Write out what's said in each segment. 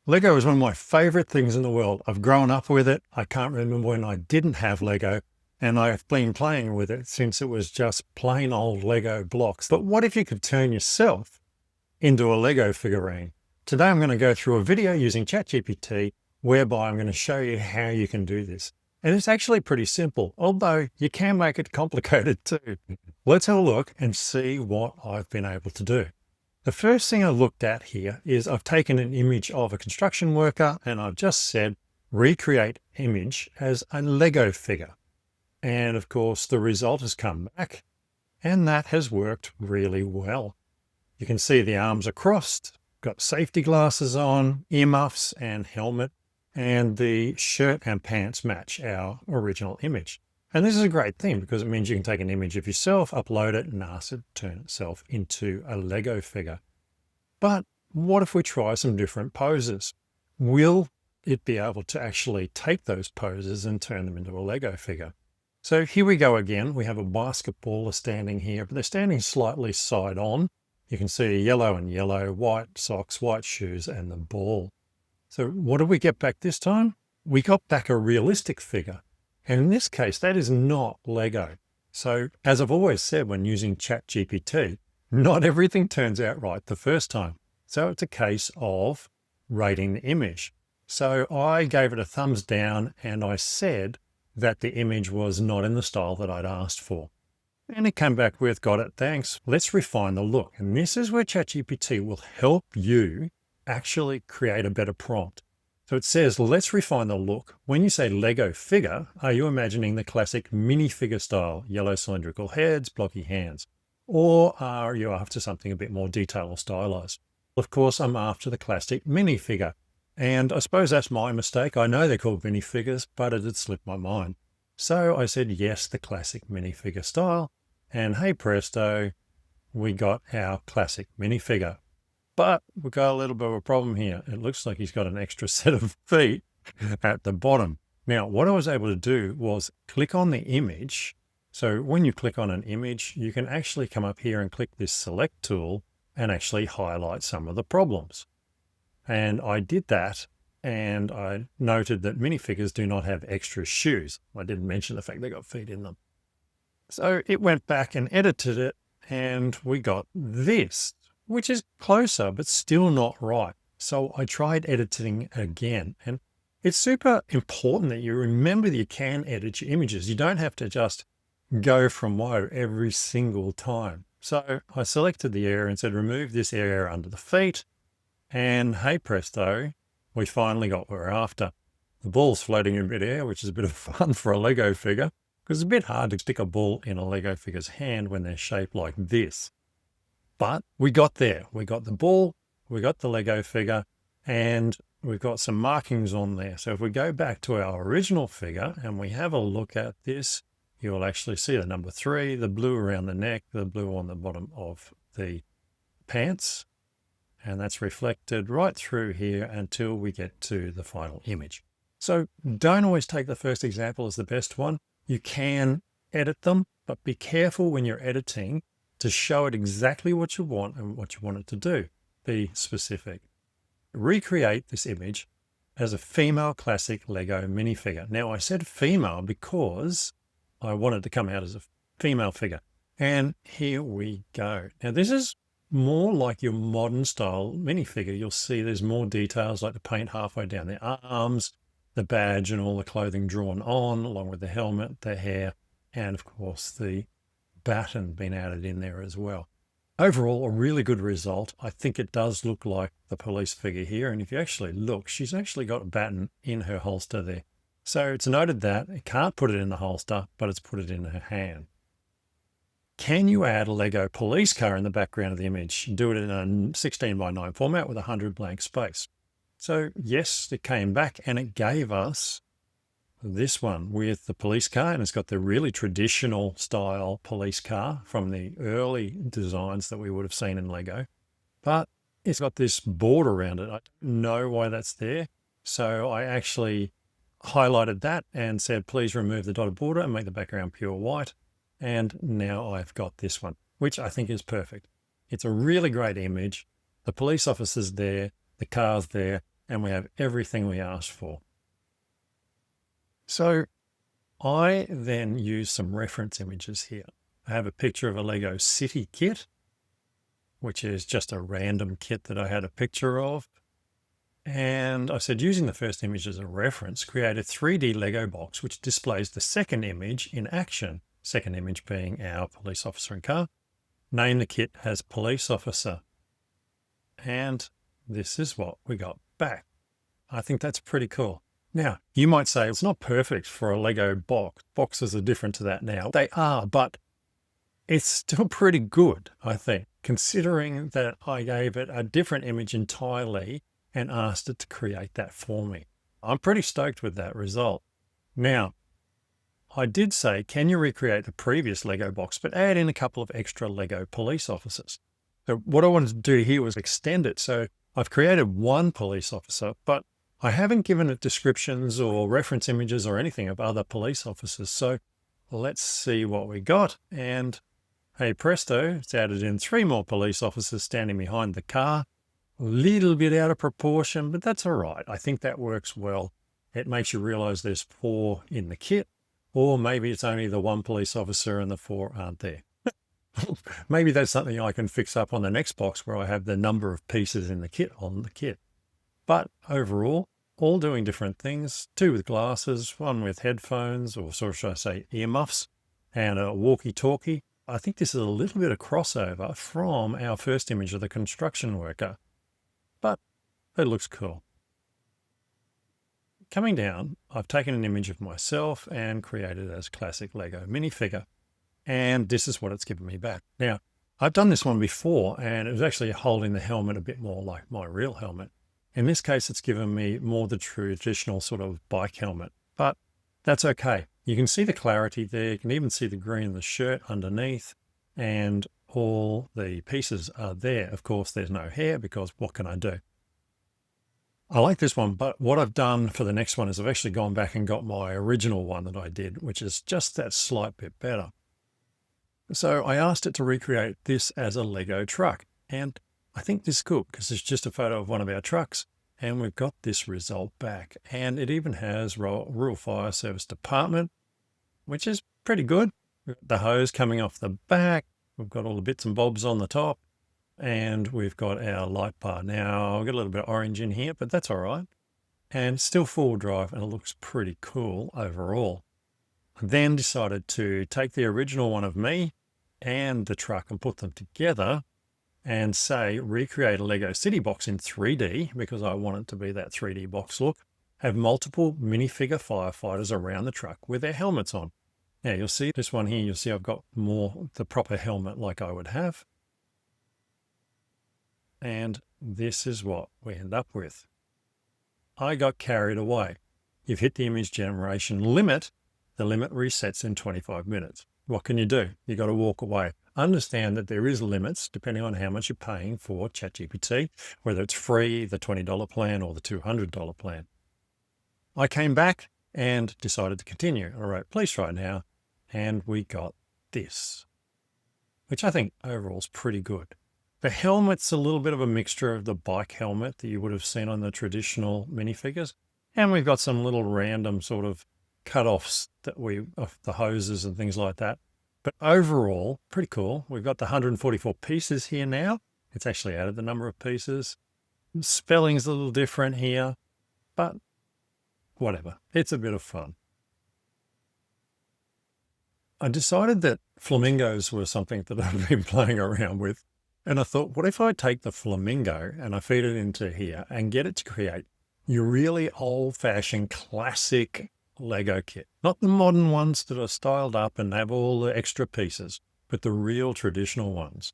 Lego is one of my favorite things in the world. I've grown up with it. I can't remember when I didn't have Lego, and I've been playing with it since it was just plain old Lego blocks. But what if you could turn yourself into a Lego figurine? Today I'm going to go through a video using ChatGPT whereby I'm going to show you how you can do this. And it's actually pretty simple, although you can make it complicated too. Let's have a look and see what I've been able to do. The first thing I looked at here is I've taken an image of a construction worker and I've just said, recreate image as a Lego figure. And of course, the result has come back and that has worked really well. You can see the arms are crossed, got safety glasses on, earmuffs and helmet, and the shirt and pants match our original image. And this is a great thing because it means you can take an image of yourself, upload it, and ask it to turn itself into a Lego figure. But what if we try some different poses? Will it be able to actually take those poses and turn them into a Lego figure? So here we go again. We have a basketballer standing here, but they're standing slightly side on. You can see yellow and yellow, white socks, white shoes, and the ball. So what did we get back this time? We got back a realistic figure. And in this case, that is not Lego. So as I've always said when using ChatGPT, not everything turns out right the first time. So it's a case of rating the image. So I gave it a thumbs down and I said that the image was not in the style that I'd asked for. And it came back with, got it, thanks. Let's refine the look. And this is where ChatGPT will help you actually create a better prompt. So it says, let's refine the look. When you say Lego figure, are you imagining the classic minifigure style, yellow cylindrical heads, blocky hands? Or are you after something a bit more detailed or stylized? Of course, I'm after the classic minifigure. And I suppose that's my mistake. I know they're called minifigures, but it had slipped my mind. So I said, yes, the classic minifigure style. And hey presto, we got our classic minifigure. But we've got a little bit of a problem here. It looks like he's got an extra set of feet at the bottom. Now, what I was able to do was click on the image. So when you click on an image, you can actually come up here and click this select tool and actually highlight some of the problems. And I did that, and I noted that minifigures do not have extra shoes. I didn't mention the fact they got feet in them. So it went back and edited it, and we got this, which is closer, but still not right. So I tried editing again, and it's super important that you remember that you can edit your images. You don't have to just go from woe every single time. So I selected the area and said, remove this area under the feet. And hey presto, we finally got what we're after. The ball's floating in midair, which is a bit of fun for a Lego figure, because it's a bit hard to stick a ball in a Lego figure's hand when they're shaped like this. But we got there. We got the ball, we got the Lego figure, and we've got some markings on there. So if we go back to our original figure and we have a look at this, you'll actually see the number 3, the blue around the neck, the blue on the bottom of the pants. And that's reflected right through here until we get to the final image. So don't always take the first example as the best one. You can edit them, but be careful when you're editing to show it exactly what you want and what you want it to do. Be specific. Recreate this image as a female classic Lego minifigure. Now I said female because I wanted to come out as a female figure. And here we go. Now this is more like your modern style minifigure. You'll see there's more details like the paint halfway down the arms, the badge and all the clothing drawn on, along with the helmet, the hair, and of course the baton being added in there as well. Overall, a really good result. I think it does look like the police figure here. And if you actually look, she's actually got a baton in her holster there. So it's noted that it can't put it in the holster, but it's put it in her hand. Can you add a Lego police car in the background of the image? Do it in a 16 by 9 format with 100 blank space. So yes, it came back and it gave us this one with the police car, and it's got the really traditional style police car from the early designs that we would have seen in Lego. But it's got this border around it. I don't know why that's there. So I actually highlighted that and said, please remove the dotted border and make the background pure white. And now I've got this one, which I think is perfect. It's a really great image. The police officer's there, the car's there, and we have everything we asked for. So I then use some reference images here. I have a picture of a Lego City kit, which is just a random kit that I had a picture of. And I said, using the first image as a reference, create a 3D Lego box which displays the second image in action. Second image being our police officer and car. Name the kit as police officer. And this is what we got back. I think that's pretty cool. Now, you might say it's not perfect for a Lego box. Boxes are different to that now. They are, but it's still pretty good, I think, considering that I gave it a different image entirely and asked it to create that for me. I'm pretty stoked with that result. Now, I did say, can you recreate the previous Lego box, but add in a couple of extra Lego police officers? So what I wanted to do here was extend it. So I've created one police officer, but I haven't given it descriptions or reference images or anything of other police officers. So let's see what we got. And hey presto, it's added in 3 more police officers standing behind the car. A little bit out of proportion, but that's all right. I think that works well. It makes you realize there's 4 in the kit, or maybe it's only the 1 police officer and the 4 aren't there. Maybe that's something I can fix up on the next box where I have the number of pieces in the kit on the kit. But overall, all doing different things. 2 with glasses, 1 with headphones, or so should I say earmuffs, and a walkie-talkie. I think this is a little bit of crossover from our first image of the construction worker, but it looks cool. Coming down, I've taken an image of myself and created it as classic Lego minifigure, and this is what it's given me back. Now, I've done this one before, and it was actually holding the helmet a bit more like my real helmet. In this case, it's given me more the traditional sort of bike helmet, but that's okay. You can see the clarity there. You can even see the green of the shirt underneath, and all the pieces are there. Of course, there's no hair because what can I do? I like this one, but what I've done for the next one is I've actually gone back and got my original one that I did, which is just that slight bit better. So I asked it to recreate this as a Lego truck, and I think this is cool because it's just a photo of one of our trucks, and we've got this result back. And it even has Rural Fire Service Department, which is pretty good. We've got the hose coming off the back. We've got all the bits and bobs on the top, and we've got our light bar. Now, I've got a little bit of orange in here, but that's all right. And it's still 4-wheel drive, and it looks pretty cool overall. I then decided to take the original one of me and the truck and put them together and say, recreate a Lego City box in 3D, because I want it to be that 3D box look. Have multiple minifigure firefighters around the truck with their helmets on. Now you'll see this one here, you'll see I've got more the proper helmet like I would have. And this is what we end up with. I got carried away. You've hit the image generation limit. The limit resets in 25 minutes. What can you do? You got to walk away. Understand that there is limits depending on how much you're paying for ChatGPT, whether it's free, the $20 plan, or the $200 plan. I came back and decided to continue. I wrote, please try now. And we got this, which I think overall is pretty good. The helmet's a little bit of a mixture of the bike helmet that you would have seen on the traditional minifigures. And we've got some little random sort of cut-offs of the hoses and things like that. But overall, pretty cool. We've got the 144 pieces here now. It's actually added the number of pieces. Spelling's a little different here, but whatever. It's a bit of fun. I decided that flamingos were something that I've been playing around with. And I thought, what if I take the flamingo and I feed it into here and get it to create your really old-fashioned classic Lego kit? Not the modern ones that are styled up and have all the extra pieces, but the real traditional ones.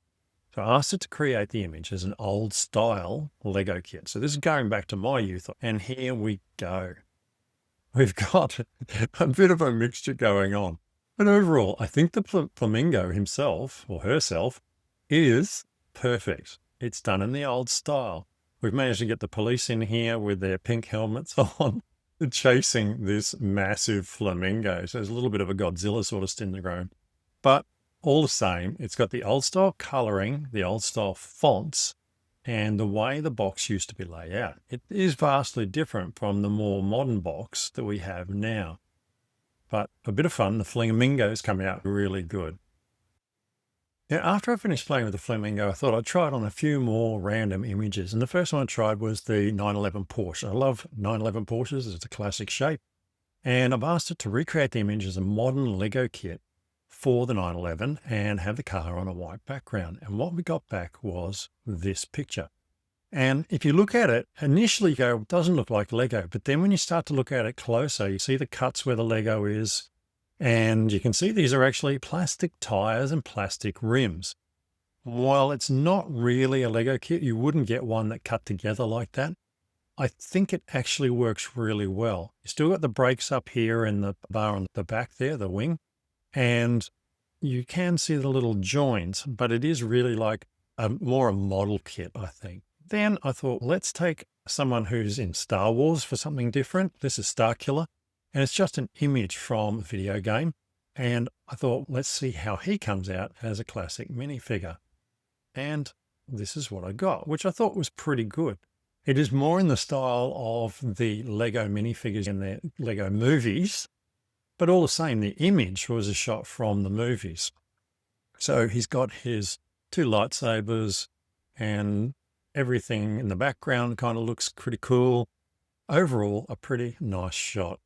So I asked it to create the image as an old style Lego kit. So this is going back to my youth. And here we go. We've got a bit of a mixture going on. But overall, I think the flamingo himself or herself is perfect. It's done in the old style. We've managed to get the police in here with their pink helmets on, chasing this massive flamingo. So there's a little bit of a Godzilla sort of syndrome. But all the same, it's got the old style coloring, the old style fonts, and the way the box used to be laid out. It is vastly different from the more modern box that we have now. But a bit of fun, the flamingos come out really good. Now, after I finished playing with the flamingo, I thought I'd try it on a few more random images. And the first one I tried was the 911 Porsche. I love 911 Porsches. It's a classic shape. And I've asked it to recreate the image as a modern Lego kit for the 911 and have the car on a white background. And what we got back was this picture. And if you look at it, initially you go, it doesn't look like Lego. But then when you start to look at it closer, you see the cuts where the Lego is. And you can see these are actually plastic tires and plastic rims. While it's not really a Lego kit, you wouldn't get one that cut together like that. I think it actually works really well. You still got the brakes up here and the bar on the back there, the wing. And you can see the little joints, but it is really like more a model kit, I think. Then I thought, let's take someone who's in Star Wars for something different. This is Starkiller. And it's just an image from a video game. And I thought, let's see how he comes out as a classic minifigure. And this is what I got, which I thought was pretty good. It is more in the style of the Lego minifigures in the Lego movies, but all the same, the image was a shot from the movies. So he's got his two lightsabers and everything in the background kind of looks pretty cool. Overall, a pretty nice shot.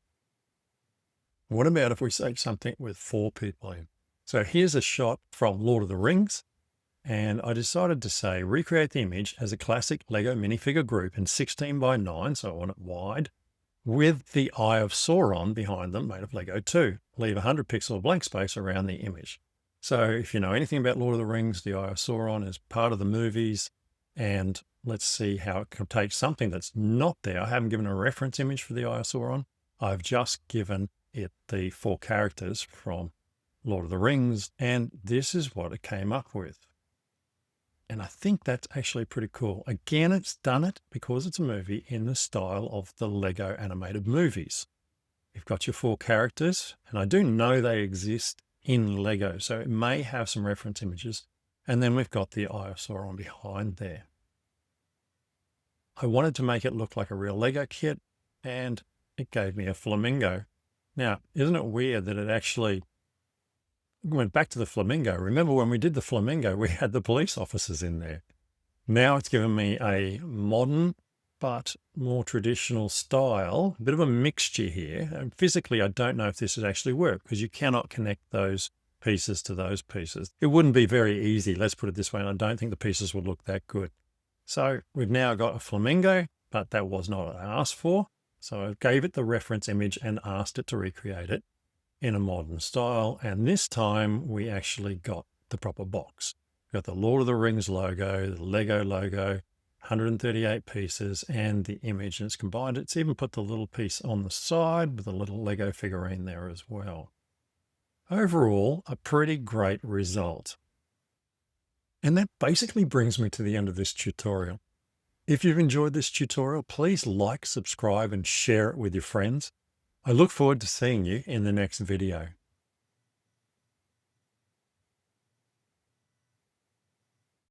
What about if we say something with 4 people in? So here's a shot from Lord of the Rings. And I decided to say, recreate the image as a classic Lego minifigure group in 16 by 9, so I want it wide, with the Eye of Sauron behind them, made of Lego 2. Leave 100 pixel blank space around the image. So if you know anything about Lord of the Rings, the Eye of Sauron is part of the movies. And let's see how it can take something that's not there. I haven't given a reference image for the Eye of Sauron. I've just given it the 4 characters from Lord of the Rings, and this is what it came up with. And I think that's actually pretty cool. Again, it's done it because it's a movie in the style of the Lego animated movies. You've got your 4 characters, and I do know they exist in Lego, so it may have some reference images. And then we've got the Eye of Sauron behind there. I wanted to make it look like a real Lego kit, and it gave me a flamingo. Now, isn't it weird that it actually went back to the flamingo? Remember when we did the flamingo, we had the police officers in there. Now it's given me a modern but more traditional style, a bit of a mixture here. And physically, I don't know if this would actually work because you cannot connect those pieces to those pieces. It wouldn't be very easy, let's put it this way, and I don't think the pieces would look that good. So we've now got a flamingo, but that was not what I asked for. So I gave it the reference image and asked it to recreate it in a modern style. And this time we actually got the proper box. We got the Lord of the Rings logo, the Lego logo, 138 pieces, and the image. And it's combined. It's even put the little piece on the side with a little Lego figurine there as well. Overall, a pretty great result. And that basically brings me to the end of this tutorial. If you've enjoyed this tutorial, please like, subscribe, and share it with your friends. I look forward to seeing you in the next video.